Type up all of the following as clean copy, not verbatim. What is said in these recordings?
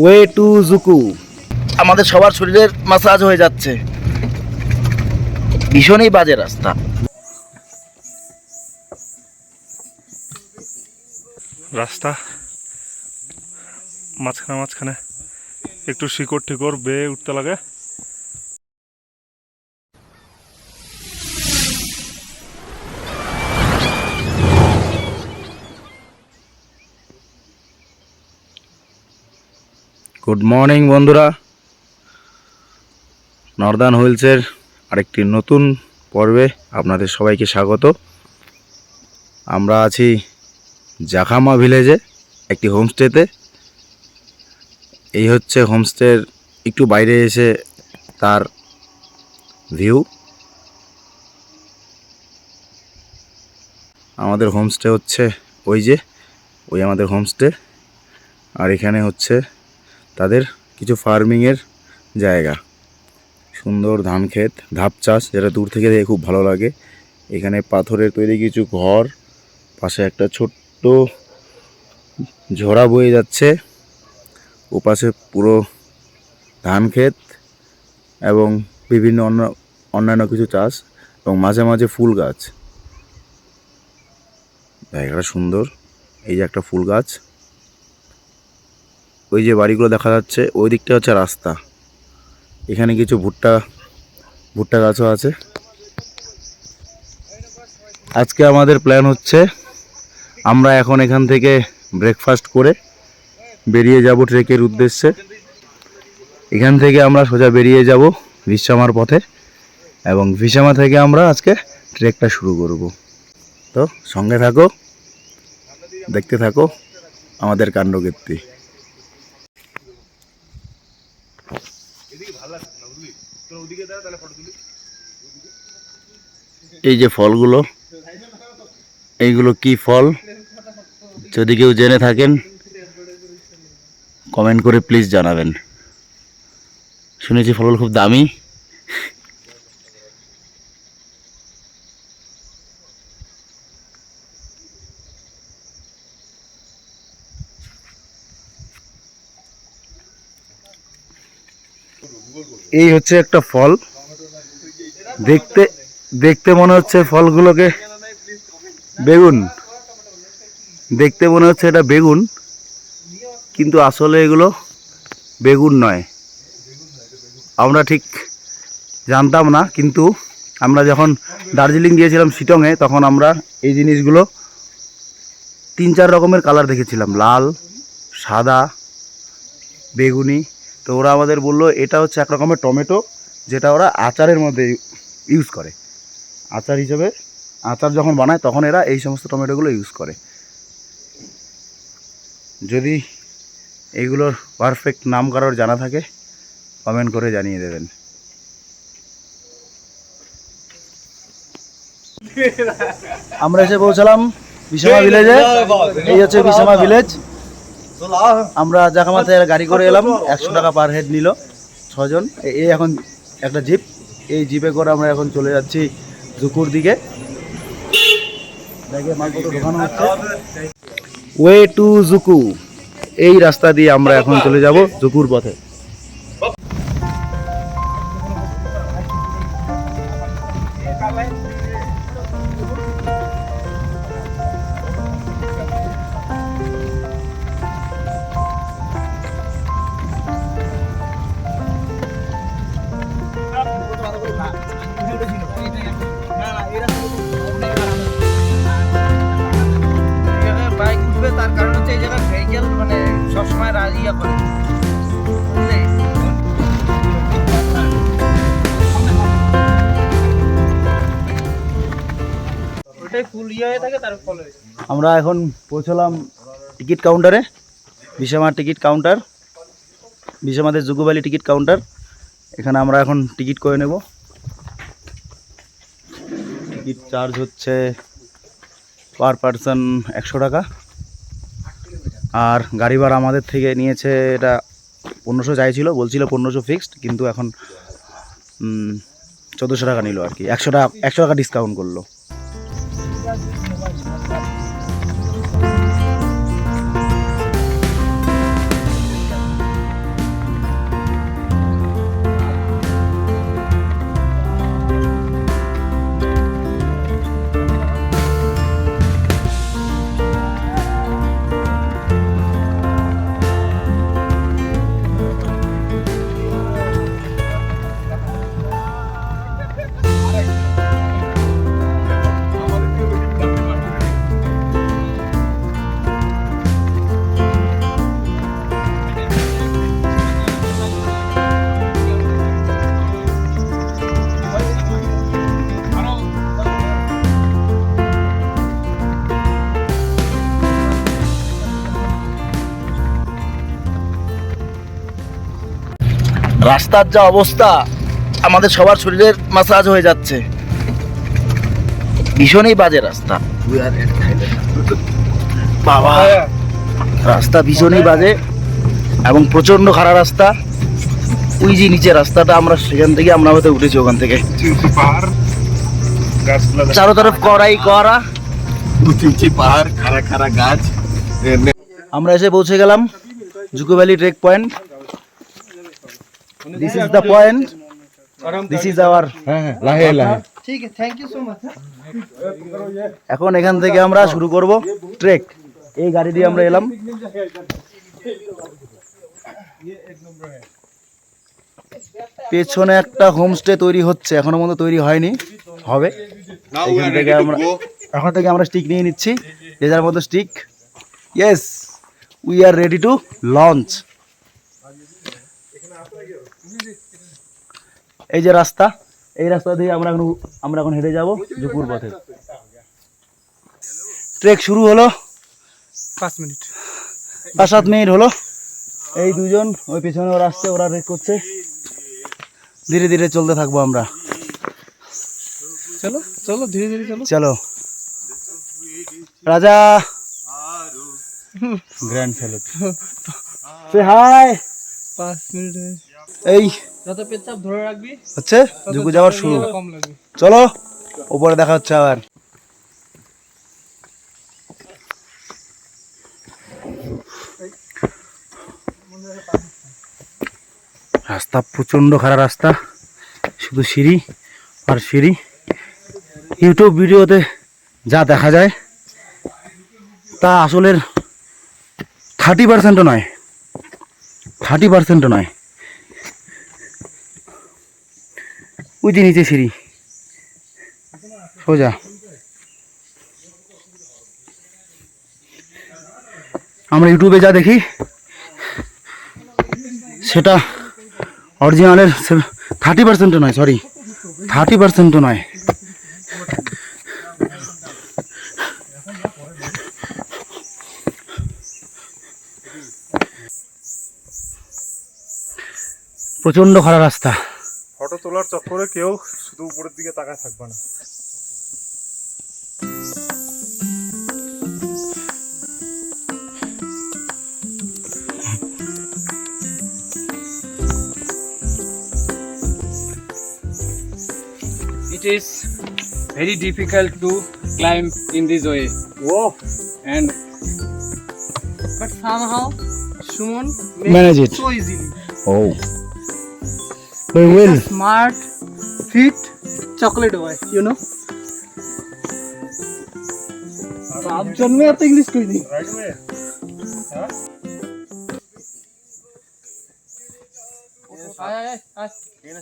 Way to Dzukou. আমাদের সবার শরীরের মাসাজ হয়ে যাচ্ছে। ভীষণই বাজে রাস্তা। রাস্তা মাঝখানে মাঝখানে একটু শিকড় টিকড় বেয়ে উঠতে লাগে। গুড মর্নিং বন্ধুরা, নর্দার্ন হুইলসের আরেকটি নতুন পর্বে আপনাদের সবাইকে স্বাগত। আমরা আছি জাখামা ভিলেজে একটি হোমস্টেতে। এই হচ্ছে হোমস্টের একটু বাইরে এসে তার ভিউ। আমাদের হোমস্টে হচ্ছে ওই আমাদের হোমস্টে। আর এখানে হচ্ছে তাদের কিছু ফার্মিংয়ের জায়গা, সুন্দর ধান ক্ষেত, ধাপ চাষ, যেটা দূর থেকে দেখে খুব ভালো লাগে। এখানে পাথরের তৈরি কিছু ঘর, পাশে একটা ছোট্ট ঝোড়া বয়ে যাচ্ছে, ওপাশে পুরো ধান ক্ষেত এবং বিভিন্ন অন্যান্য কিছু চাষ, এবং মাঝে মাঝে ফুল গাছ। জায়গাটা সুন্দর। এই যে একটা ফুল গাছ, ওই যে বাড়িগুলো দেখা যাচ্ছে, ওই দিকটা হচ্ছে রাস্তা। এখানে কিছু ভুট্টা গাছও আছে। আজকে আমাদের প্ল্যান হচ্ছে আমরা এখন এখান থেকে ব্রেকফাস্ট করে বেরিয়ে যাব ট্রেকের উদ্দেশ্যে। এখান থেকে আমরা সোজা বেরিয়ে যাব ভিসামার পথে, এবং ভিসামা থেকে আমরা আজকে ট্রেকটা শুরু করব। তো সঙ্গে থাকো, দেখতে থাকো আমাদের কাণ্ডকীর্তি। এই যে ফলগুলো, এইগুলো কি ফল যদি কেউ জেনে থাকেন কমেন্ট করে প্লিজ জানাবেন। শুনেছি ফলগুলো খুব দামি। এই হচ্ছে একটা ফল, দেখতে দেখতে মনে হচ্ছে ফলগুলোকে বেগুন, দেখতে মনে হচ্ছে এটা বেগুন, কিন্তু আসলে এগুলো বেগুন নয়। আমরা ঠিক জানতাম না, কিন্তু আমরা যখন দার্জিলিং গিয়েছিলাম শিটংয়ে, তখন আমরা এই জিনিসগুলো 3-4 রকমের কালার দেখেছিলাম, লাল, সাদা, বেগুনি। তো ওরা আমাদের বললো এটা হচ্ছে এক রকমের টমেটো, যেটা ওরা আচারের মধ্যে ইউজ করে। আচার হিসেবে, আচার যখন বানায় তখন এরা এই সমস্ত টমেটোগুলো ইউজ করে। যদি এইগুলোর পারফেক্ট নাম কারোর জানা থাকে কমেন্ট করে জানিয়ে দেবেন। আমরা এসে পৌঁছালাম ভিসামা ভিলেজে। এই হচ্ছে ভিসামা ভিলেজ। আমরা জাখামা থেকে গাড়ি করে এলাম, 100 টাকা পার হেড নিল 6 জন। এই এখন একটা জিপ, এই জিপে করে আমরা এখন চলে যাচ্ছি জুকুর দিকে। মালপত্র ঢোকানো হচ্ছে। ওয়ে টু জুকু, এই রাস্তা দিয়ে আমরা এখন চলে যাব জুকুর পথে। বাইক উঠবে, তার কারণ হচ্ছে এই জায়গায় ভেহিকেল মানে সবসময় রাজিয়া করে। আমরা এখন পৌঁছলাম টিকিট কাউন্টারে, ভিসামার টিকিট কাউন্টার, ভিসামাদের জুকু ভ্যালি টিকিট কাউন্টার। এখানে আমরা এখন টিকিট করে নেব। টিকিট চার্জ হচ্ছে পার পারসন 100 টাকা। আর গাড়ি ভাড়া আমাদের থেকে নিয়েছে, এটা 1500 চাইছিল, বলছিল 1500 ফিক্সড, কিন্তু এখন 1400 টাকা নিল আর কি। 100 টাকা ডিসকাউন্ট করলো। রাস্তার যা অবস্থা, আমাদের সবার শরীরের মাসাজ হয়ে যাচ্ছে। ভীষণই বাজে রাস্তা। বাবা, রাস্তা ভীষণই বাজে এবং প্রচন্ড খারাপ রাস্তা। ওই যে নিচে রাস্তাটা, আমরা সেখান থেকে আমরা হয়তো উঠেছি ওখান থেকে। চারো তরফ করাই করা, পাহাড়, খাড়া খাড়া গাছ। আমরা এসে পৌঁছে গেলাম Dzukou valley trek point. This is the point, this is our. লাহে লাহে। এখন এখান থেকে আমরা শুরু করব ট্রেক। এই গাড়ি দিয়ে আমরা এলাম। পেছনে একটা হোমস্টে তৈরি হচ্ছে, এখনো পর্যন্ত তৈরি হয়নি, হবে। এখন থেকে আমরা স্টিক নিয়ে নিচ্ছি, যে যার মতো stick. Yes, we are ready to launch. এই যে রাস্তা, এই রাস্তা দিয়ে আমরা এখন হেঁটে যাব জুকুর পথে। ট্রেক শুরু হলো 5-7 মিনিট হলো। এই দুজন ওই পিছনে ওরা আসছে, ওরা ট্রেক করছে। ধীরে ধীরে চলতে থাকবো আমরা। চলো চলো ধীরে ধীরে চলো। চলো রাজা, গ্র্যান্ড স্যালুট, সে হাই। 5 মিনিট এই যত পেছাপ ধরে রাখবি হচ্ছে জুকু যাওয়ার শুরু। কম লাগবে। চলো উপরে দেখা হচ্ছে আবার। রাস্তা প্রচন্ড খারাপ রাস্তা, শুধু সিঁড়ি আর সিঁড়ি। ইউটিউব ভিডিওতে যা দেখা যায় তা আসলের 30%ও নয়, 30%ও নয়। ওই যে নিচে সিঁড়ি সোজা। আমরা ইউটিউবে যা দেখি সেটা অরিজিনালের 30%ও নয়, সরি 30%ও নয়। প্রচন্ড খারাপ রাস্তা। ফটো তোলার চক্করে কেউ শুধু উপরের দিকে তাকায় থাকবে না। It is very difficult to climb in this way. Whoa. And but somehow Suman Manage it. so easily. Oh, we will. Smart, fit, chocolate boy, you know. आप जन्म में तो इंग्लिश कोई नहीं। Right way.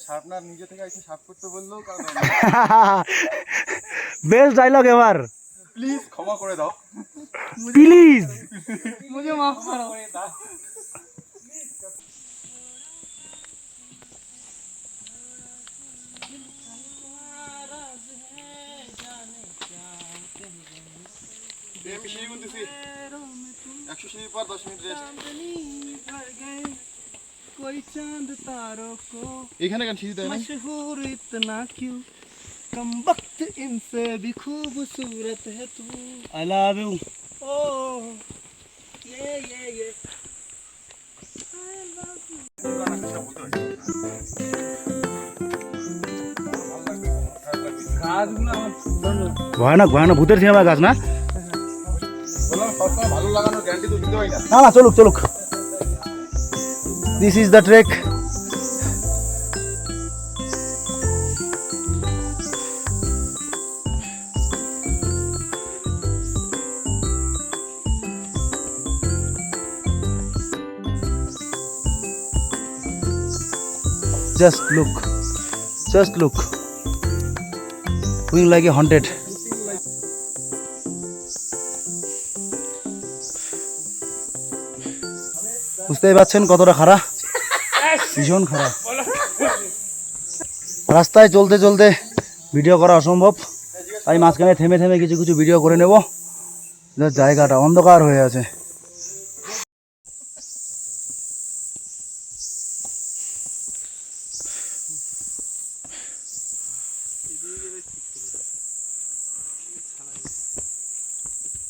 সাপনার নিজে থেকে এসে সাপ করতে বললো, কারণ বেস্ট ডায়লগ এবার। প্লিজ ক্ষমা করে দাও। প্লিজ मुझे माफ करो। আমি সিঁড়ি গুনতেছি, 100 সিঁড়ির পর 10 মিনিট রেস্ট। कोई चांद तारों को এখানে কেন সিঁড়ি দেয় না? मशहूर इतना क्यों, कम वक्त इनसे भी खूबसूरत है तू। I love you. ओ ये গাছগুলো আমার ভয়ানক ভয়ানক ভূতের সিনেমা গাছ না? বললাম সবসময় ভালো লাগানোর গ্যারান্টি তো দিতে হয় না। না না, চলুক চলুক। This is the trek. Just look, just look. Feeling like a haunted. বুঝতেই পারছেন কতটা খারাপ, ভীষণ খারাপ। রাস্তায় চলতে চলতে ভিডিও করা অসম্ভব, তাই মাঝখানে থেমে থেমে কিছু কিছু ভিডিও করে নেব। জায়গাটা অন্ধকার হয়ে আছে।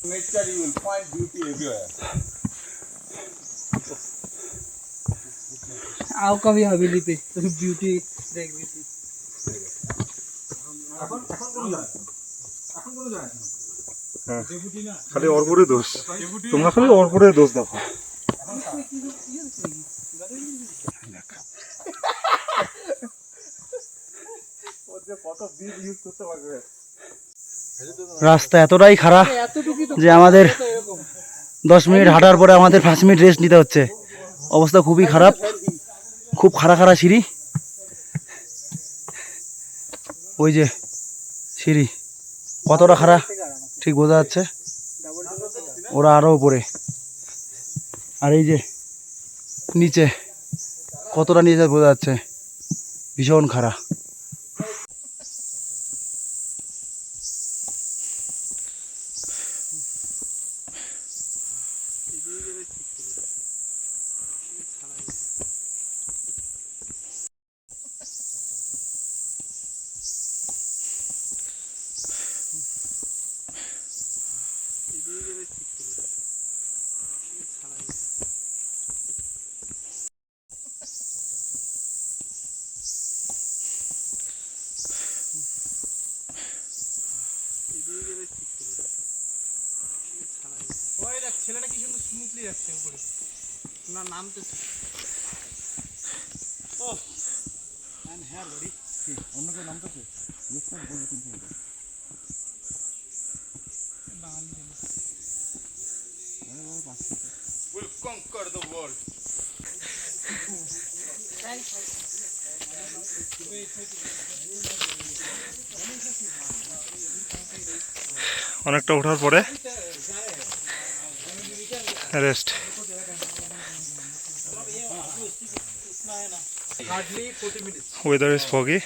Nature you will find beauty everywhere. आओ कभी हवेली पे तो ब्यूटी देख ली थी। খালি অর্পরে দোষ, তোমরা খালি অর্পরে দোষ দেখো। রাস্তা এতটাই খারাপ যে আমাদের 10 মিনিট হাঁটার পরে আমাদের 5 মিনিট রেস্ট নিতে হচ্ছে। অবস্থা খুবই খারাপ, খুব খাড়া খাড়া সিঁড়ি। ওই যে সিঁড়ি কতটা খাড়া ঠিক বোঝা যাচ্ছে, ওরা আরো উপরে। আর এই যে নিচে কতটা নিচে বোঝা যাচ্ছে, ভীষণ খাড়া। ওই দেখ ছেলেটা কি সুন্দর স্মুথলি যাচ্ছে উপরে, না নামতেছে। ও এন্ড হেয়ার বডি অন্য কেউ নামতেছে, Will conquer the world. অনেকটা ওঠার পরে রেস্ট। ওয়েদার ইজ ফগি,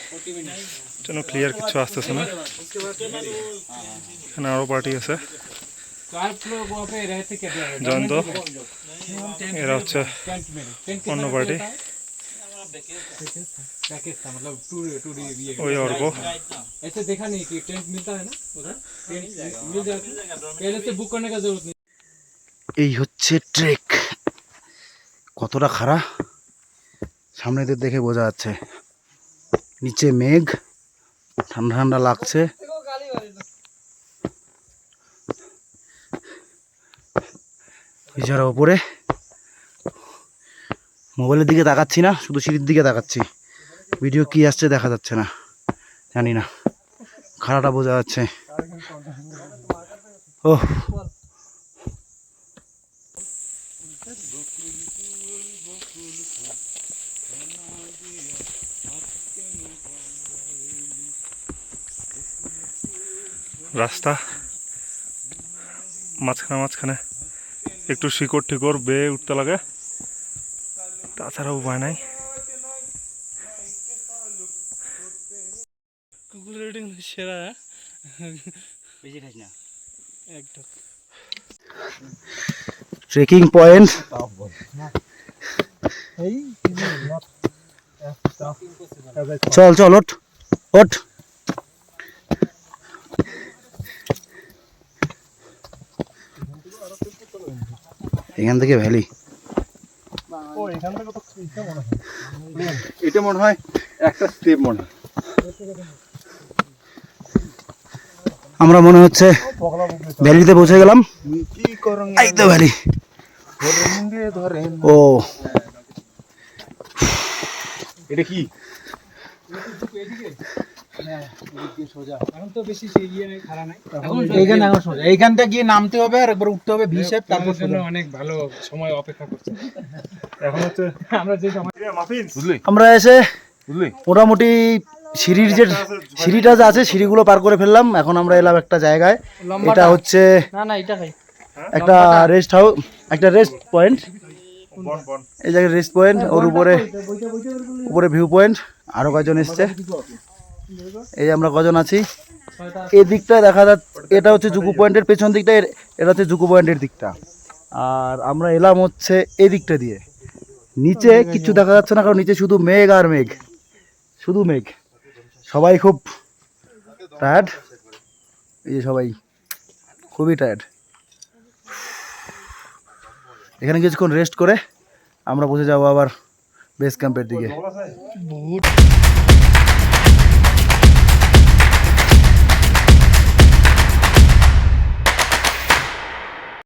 যেন ক্লিয়ার কিছু আসতেছে না। এখানে আরও পার্টি আছে, জয়ন্ত, এরা হচ্ছে অন্য পার্টি। ওই অর্ক, ऐसे देखा नहीं कि टेंट मिलता है ना उधर, टेंट मिल जाता है, पहले से बुक करने का जरूरत नहीं। এই হচ্ছে ট্রেক, কতটা খাড়া সামনেদের দেখে বোঝা যাচ্ছে। নিচে মেঘ, ঠান্ডা ঠান্ডা লাগছে। এছাড়া ওপরে মোবাইলের দিকে তাকাচ্ছি না, শুধু সিঁড়ির দিকে তাকাচ্ছি। ভিডিও কি আসছে দেখা যাচ্ছে না, জানি না, খাড়াটা বোঝা যাচ্ছে। ও রাস্তা মাঝখানে মাঝখানে একটু শিকড় টিকড় বেয়ে উঠতে লাগে, তাছাড়া উপায় নাই। গুগল রেটিং সেরা, বেশি খাস না একদম। ট্রেকিং পয়েন্ট, চল চল ওঠ ওঠ। এখান থেকে ভ্যালি, এটা মনে হয় একটা স্টেপ মনে হয়। আমরা মনে হচ্ছে ভ্যালিতে পৌঁছে গেলাম। কি করং এই তো ভ্যালি। ধরেন ও এটা কি? এখন তো বেশি ইয়ে নেই, খারাপ নাই, এইখানটা গিয়ে নামতে হবে আর একবার উঠতে হবে ভি শেপ, তারপর জন্য অনেক ভালো সময় অপেক্ষা করছে। এখন হচ্ছে আমরা যে সময় মাফিন, বুঝলি আমরা এসে বুঝলি মোটামুটি সিঁড়ির যে সিঁড়িটা যে আছে সিঁড়িগুলো পার করে ফেললাম। এখন আমরা এলাম একটা জায়গায়, এটা হচ্ছে না না এটা খাই, একটা রেস্ট হাউস, একটা রেস্ট পয়েন্ট। এই জায়গায় রেস্ট পয়েন্ট, ওর উপরে উপরে ভিউ পয়েন্ট। আরো কয়জন এসছে, এই আমরা কজন আছি। এই দিকটা দেখা যাচ্ছে, এটা হচ্ছে জুকু পয়েন্টের পেছন দিকটা, এটা হচ্ছে জুকু পয়েন্টের দিকটা। আর আমরা এলাম হচ্ছে এই দিকটা দিয়ে। নিচে কিছু দেখা যাচ্ছে না, কারণ নিচে শুধু মেঘ আর মেঘ, শুধু মেঘ। সবাই খুব টায়ার্ড, এই যে সবাই খুবই টায়ার্ড। এখানে কিছুক্ষণ রেস্ট করে আমরা বসে যাবো আবার বেস ক্যাম্পের দিকে। বহুত